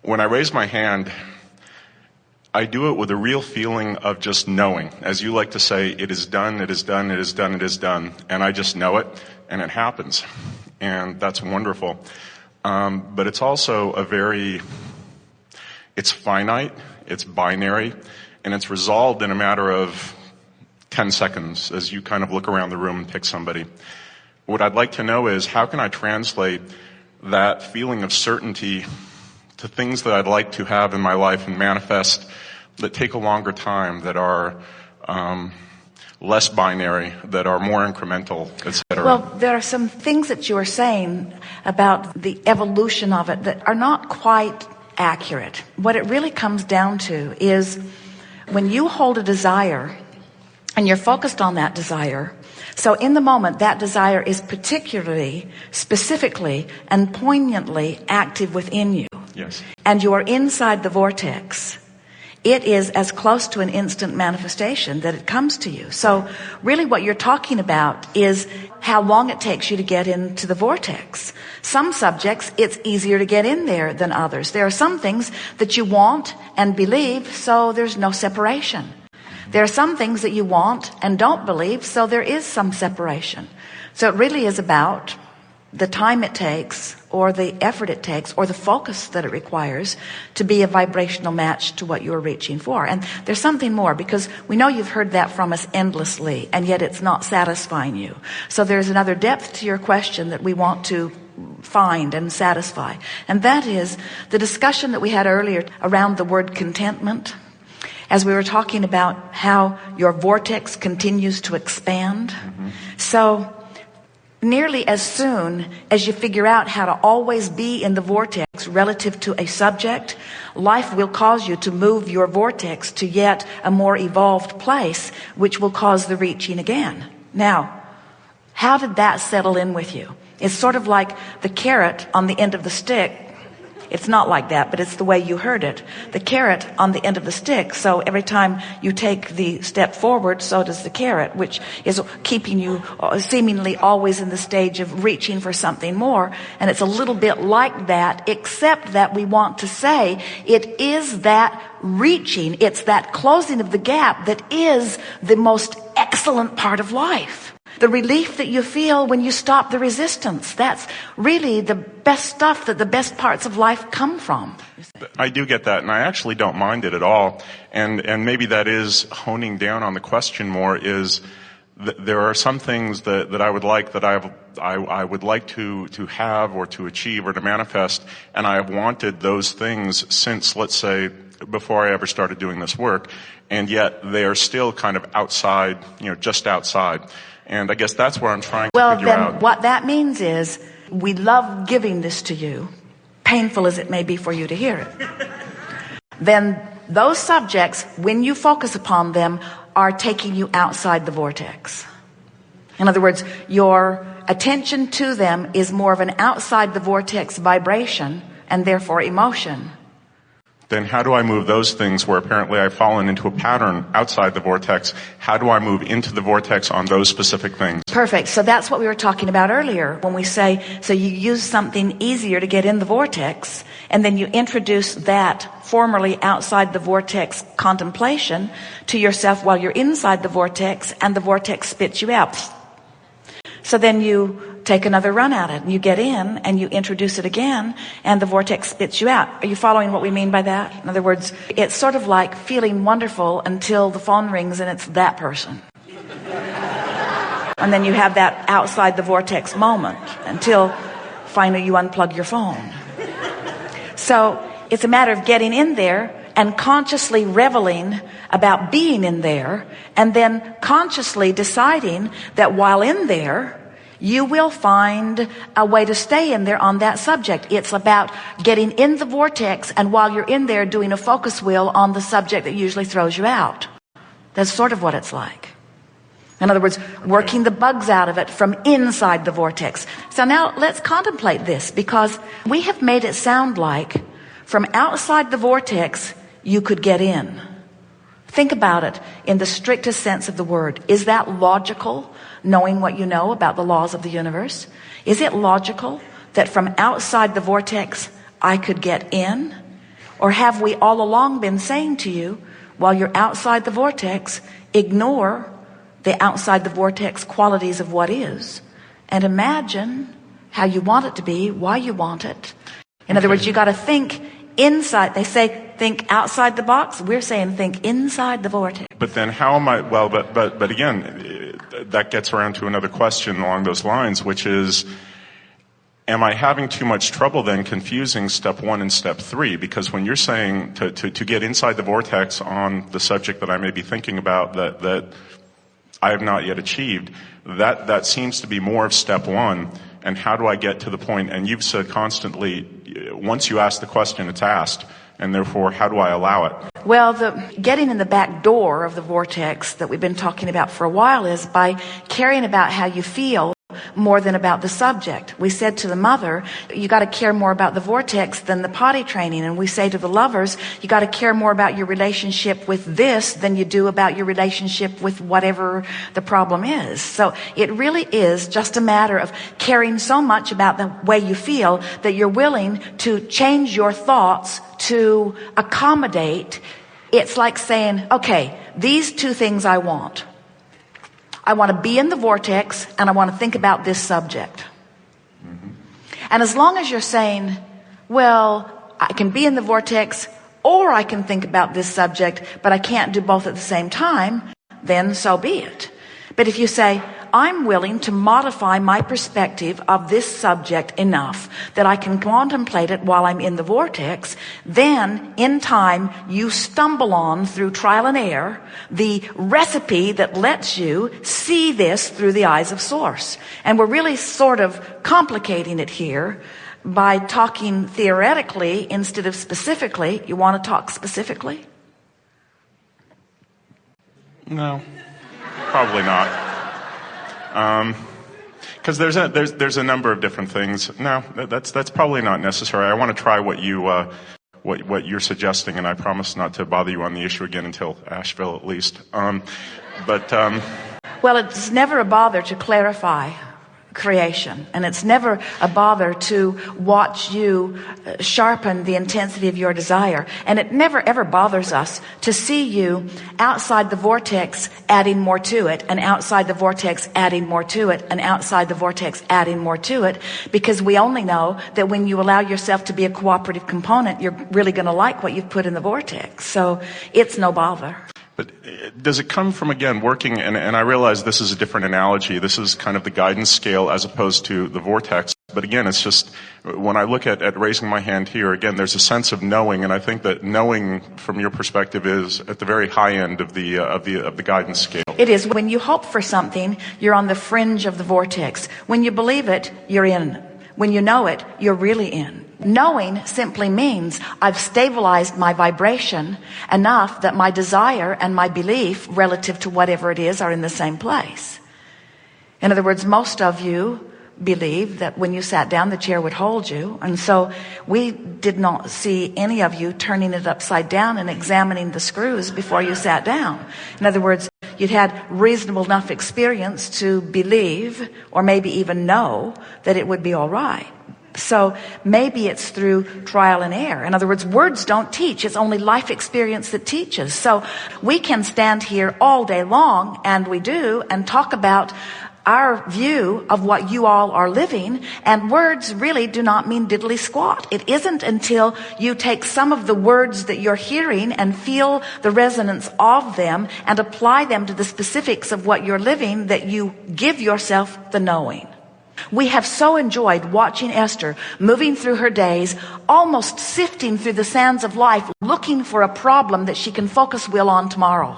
when I raise my hand, I do it with a real feeling of just knowing. As you like to say, it is done, it is done, it is done, it is done. And I just know it, and it happens. And that's wonderful. But it's also it's finite, it's binary, and it's resolved in a matter of 10 seconds as you kind of look around the room and pick somebody. What I'd like to know is, how can I translate that feeling of certainty to things that I'd like to have in my life and manifest that take a longer time, that are less binary, that are more incremental, etc.? Well, there are some things that you are saying about the evolution of it that are not quite accurate. What it really comes down to is when you hold a desire and you're focused on that desire, so in the moment that desire is particularly, specifically, and poignantly active within you. Yes. And you are inside the vortex, it is as close to an instant manifestation that it comes to you. So really what you're talking about is how long it takes you to get into the vortex. Some subjects, it's easier to get in there than others. There are some things that you want and believe, so there's no separation. There are some things that you want and don't believe, so there is some separation. So it really is about the time it takes, or the effort it takes, or the focus that it requires to be a vibrational match to what you're reaching for. And there's something more, because we know you've heard that from us endlessly, and yet it's not satisfying you. So there's another depth to your question that we want to find and satisfy. And that is the discussion that we had earlier around the word contentment, as we were talking about how your vortex continues to expand. So nearly as soon as you figure out how to always be in the vortex relative to a subject, life will cause you to move your vortex to yet a more evolved place, which will cause the reaching again. Now, how did that settle in with you? It's sort of like the carrot on the end of the stick. It's not like that, but it's the way you heard it. The carrot on the end of the stick. So every time you take the step forward, so does the carrot, which is keeping you seemingly always in the stage of reaching for something more. And it's a little bit like that, except that we want to say it is that reaching, it's that closing of the gap that is the most excellent part of life. The relief that you feel when you stop the resistance, that's really the best stuff, that the best parts of life come from. I do get that, and I actually don't mind it at all. And maybe that is honing down on the question more, is there are some things that I would like, that I would like to have or to achieve or to manifest, and I have wanted those things since, let's say, before I ever started doing this work, and yet they are still kind of outside, just outside. And I guess that's where I'm trying to figure out. Well, then what that means is we love giving this to you, painful as it may be for you to hear it. Then those subjects, when you focus upon them, are taking you outside the vortex. In other words, your attention to them is more of an outside the vortex vibration, and therefore emotion. Then how do I move those things where apparently I've fallen into a pattern outside the vortex? How do I move into the vortex on those specific things? Perfect. So that's what we were talking about earlier when we say, so you use something easier to get in the vortex, and then you introduce that formerly outside the vortex contemplation to yourself while you're inside the vortex, and the vortex spits you out. So then you take another run at it, and you get in and you introduce it again, and the vortex spits you out. Are you following what we mean by that? In other words, it's sort of like feeling wonderful until the phone rings and it's that person. And then you have that outside the vortex moment until finally you unplug your phone. So it's a matter of getting in there and consciously reveling about being in there, and then consciously deciding that while in there, you will find a way to stay in there on that subject. It's about getting in the vortex, and while you're in there, doing a focus wheel on the subject that usually throws you out. That's sort of what it's like. In other words, working the bugs out of it from inside the vortex. So now let's contemplate this, because we have made it sound like from outside the vortex, you could get in. Think about it in the strictest sense of the word. Is that logical, knowing what you know about the laws of the universe? Is it logical that from outside the vortex, I could get in? Or have we all along been saying to you, while you're outside the vortex, ignore the outside the vortex qualities of what is, and imagine how you want it to be, why you want it. In other words, you got to think inside. They say think outside the box. We're saying think inside the vortex. But then how am I, well, but again, that gets around to another question along those lines, which is, am I having too much trouble then confusing step 1 and step 3? Because when you're saying to get inside the vortex on the subject that I may be thinking about that I have not yet achieved, that seems to be more of step 1. And how do I get to the point? And you've said constantly, once you ask the question, it's asked. And therefore, how do I allow it? Well, the getting in the back door of the vortex that we've been talking about for a while is by caring about how you feel more than about the subject. We said to the mother, you got to care more about the vortex than the potty training. And we say to the lovers, you got to care more about your relationship with this than you do about your relationship with whatever the problem is. So it really is just a matter of caring so much about the way you feel that you're willing to change your thoughts to accommodate. It's like saying, okay, these two things I want. I want to be in the vortex, and I want to think about this subject. Mm-hmm. And as long as you're saying, well, I can be in the vortex, or I can think about this subject, but I can't do both at the same time, then so be it. But if you say, I'm willing to modify my perspective of this subject enough that I can contemplate it while I'm in the vortex, then in time you stumble on through trial and error the recipe that lets you see this through the eyes of Source. And we're really sort of complicating it here by talking theoretically instead of specifically. You want to talk specifically? No, probably not. Because there's a number of different things. No, that's probably not necessary. I want to try what you're suggesting, and I promise not to bother you on the issue again until Asheville at least. Well, it's never a bother to clarify creation, and it's never a bother to watch you sharpen the intensity of your desire, and it never ever bothers us to see you outside the vortex adding more to it, and outside the vortex adding more to it, and outside the vortex adding more to it, because we only know that when you allow yourself to be a cooperative component, you're really going to like what you've put in the vortex. So it's no bother. But does it come from, again, working, and I realize this is a different analogy, this is kind of the guidance scale as opposed to the vortex, but again, it's just, when I look at raising my hand here, again, there's a sense of knowing, and I think that knowing from your perspective is at the very high end of the guidance scale. It is. When you hope for something, you're on the fringe of the vortex. When you believe it, you're in. When you know it, you're really in. Knowing simply means I've stabilized my vibration enough that my desire and my belief relative to whatever it is are in the same place. In other words, most of you believe that when you sat down, the chair would hold you. And so we did not see any of you turning it upside down and examining the screws before you sat down. In other words, you'd had reasonable enough experience to believe, or maybe even know, that it would be all right. So maybe it's through trial and error. In other words, words don't teach. It's only life experience that teaches. So we can stand here all day long, and we do, and talk about our view of what you all are living, and words really do not mean diddly squat. It isn't until you take some of the words that you're hearing and feel the resonance of them and apply them to the specifics of what you're living that you give yourself the knowing. We have so enjoyed watching Esther moving through her days, almost sifting through the sands of life, looking for a problem that she can focus will on tomorrow.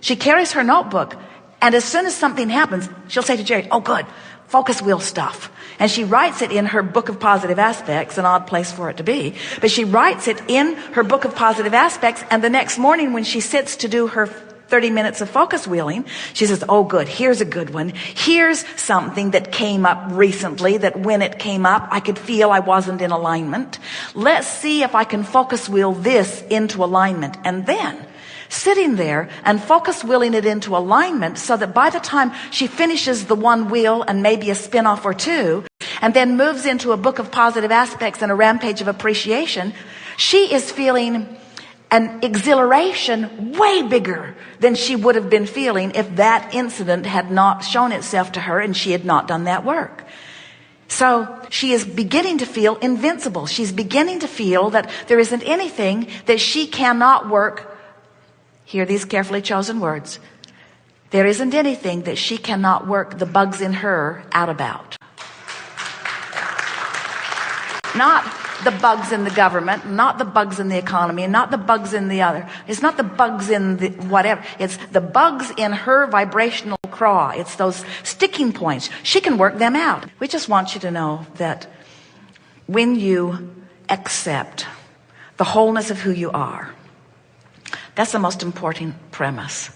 She carries her notebook, and as soon as something happens, she'll say to Jerry, oh good, focus wheel stuff. And she writes it in her book of positive aspects, an odd place for it to be, but she writes it in her book of positive aspects, and the next morning when she sits to do her 30 minutes of focus wheeling, she says, oh good, here's a good one. Here's something that came up recently that when it came up, I could feel I wasn't in alignment. Let's see if I can focus wheel this into alignment. And then sitting there and focus wheeling it into alignment so that by the time she finishes the one wheel and maybe a spin-off or two, and then moves into a book of positive aspects and a rampage of appreciation, She is feeling an exhilaration way bigger than she would have been feeling if that incident had not shown itself to her and she had not done that work. So she is beginning to feel invincible. She's beginning to feel that there isn't anything that she cannot work. Hear these carefully chosen words. There isn't anything that she cannot work the bugs in her out about. Not the bugs in the government, not the bugs in the economy, not the bugs in the other. It's not the bugs in the whatever. It's the bugs in her vibrational craw. It's those sticking points. She can work them out. We just want you to know that when you accept the wholeness of who you are, that's the most important premise.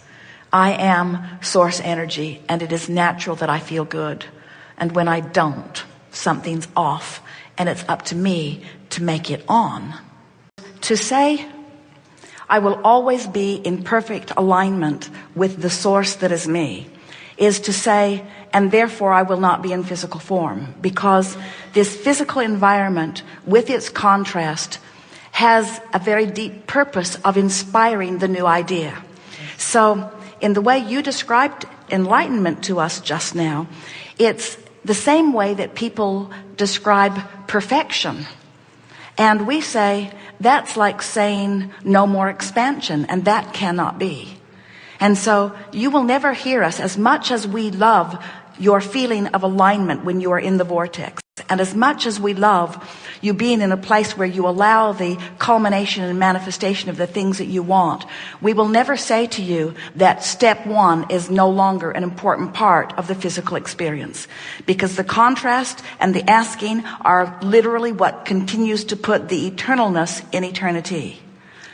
I am source energy, and it is natural that I feel good. And when I don't, something's off, and it's up to me to make it on. To say, I will always be in perfect alignment with the source that is me, is to say, and therefore I will not be in physical form, because this physical environment with its contrast has a very deep purpose of inspiring the new idea. So in the way you described enlightenment to us just now, it's the same way that people describe perfection. And we say, that's like saying no more expansion, and that cannot be. And so you will never hear us, as much as we love your feeling of alignment when you are in the vortex, and as much as we love you being in a place where you allow the culmination and manifestation of the things that you want, we will never say to you that step one is no longer an important part of the physical experience, because the contrast and the asking are literally what continues to put the eternalness in eternity.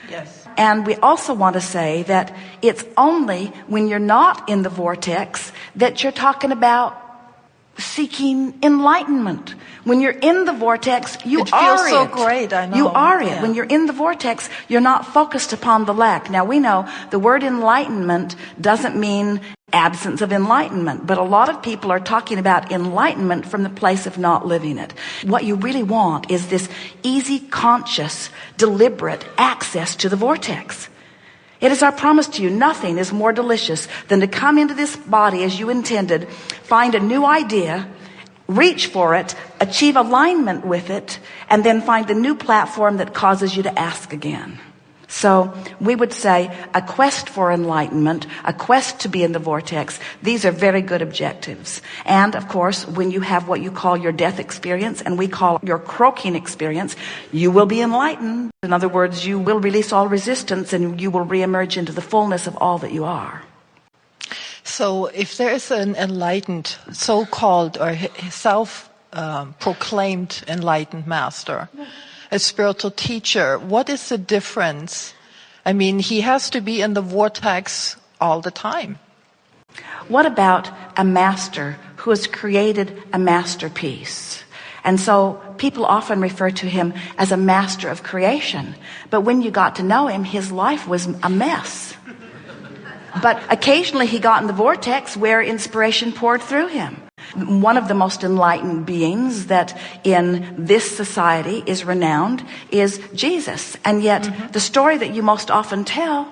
Yes. And we also want to say that it's only when you're not in the vortex that you're talking about seeking enlightenment. When you're in the vortex, you it are feels so it. great, I know. You are it. Yeah. When you're in the vortex, you're not focused upon the lack. Now we know the word enlightenment doesn't mean absence of enlightenment, but a lot of people are talking about enlightenment from the place of not living it. What you really want is this easy, conscious, deliberate access to the vortex. It is our promise to you, nothing is more delicious than to come into this body as you intended, find a new idea, reach for it, achieve alignment with it, and then find a new platform that causes you to ask again. So we would say a quest for enlightenment, a quest to be in the vortex, these are very good objectives. And of course, when you have what you call your death experience and we call your croaking experience, you will be enlightened. In other words, you will release all resistance and you will reemerge into the fullness of all that you are. So if there is an enlightened, so-called or self-proclaimed enlightened master, a spiritual teacher, what is the difference? I mean, he has to be in the vortex all the time. What about a master who has created a masterpiece? And so people often refer to him as a master of creation. But when you got to know him, his life was a mess. But occasionally he got in the vortex where inspiration poured through him. One of the most enlightened beings that in this society is renowned is Jesus. And yet the story that you most often tell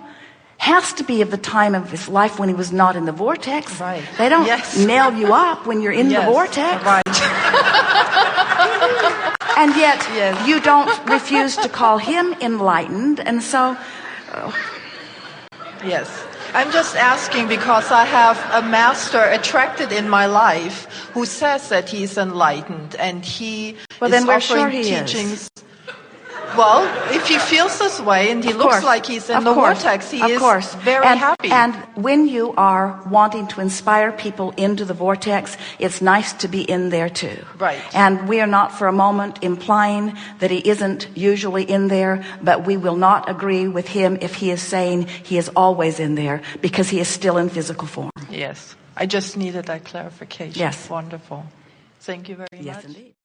has to be of the time of his life when he was not in the vortex. Right. They don't Yes. nail you up when you're in the vortex. Right. And yet Yes. you don't refuse to call him enlightened. And so... Yes. I'm just asking because I have a master attracted in my life who says that he's enlightened and he Well, is then we're offering sure he is. teachings. Well, if he feels this way and he looks like he's in the vortex, he is very happy. And when you are wanting to inspire people into the vortex, it's nice to be in there too. Right. And we are not for a moment implying that he isn't usually in there, but we will not agree with him if he is saying he is always in there, because he is still in physical form. Yes. I just needed that clarification. Yes. Wonderful. Thank you very much. Yes, indeed.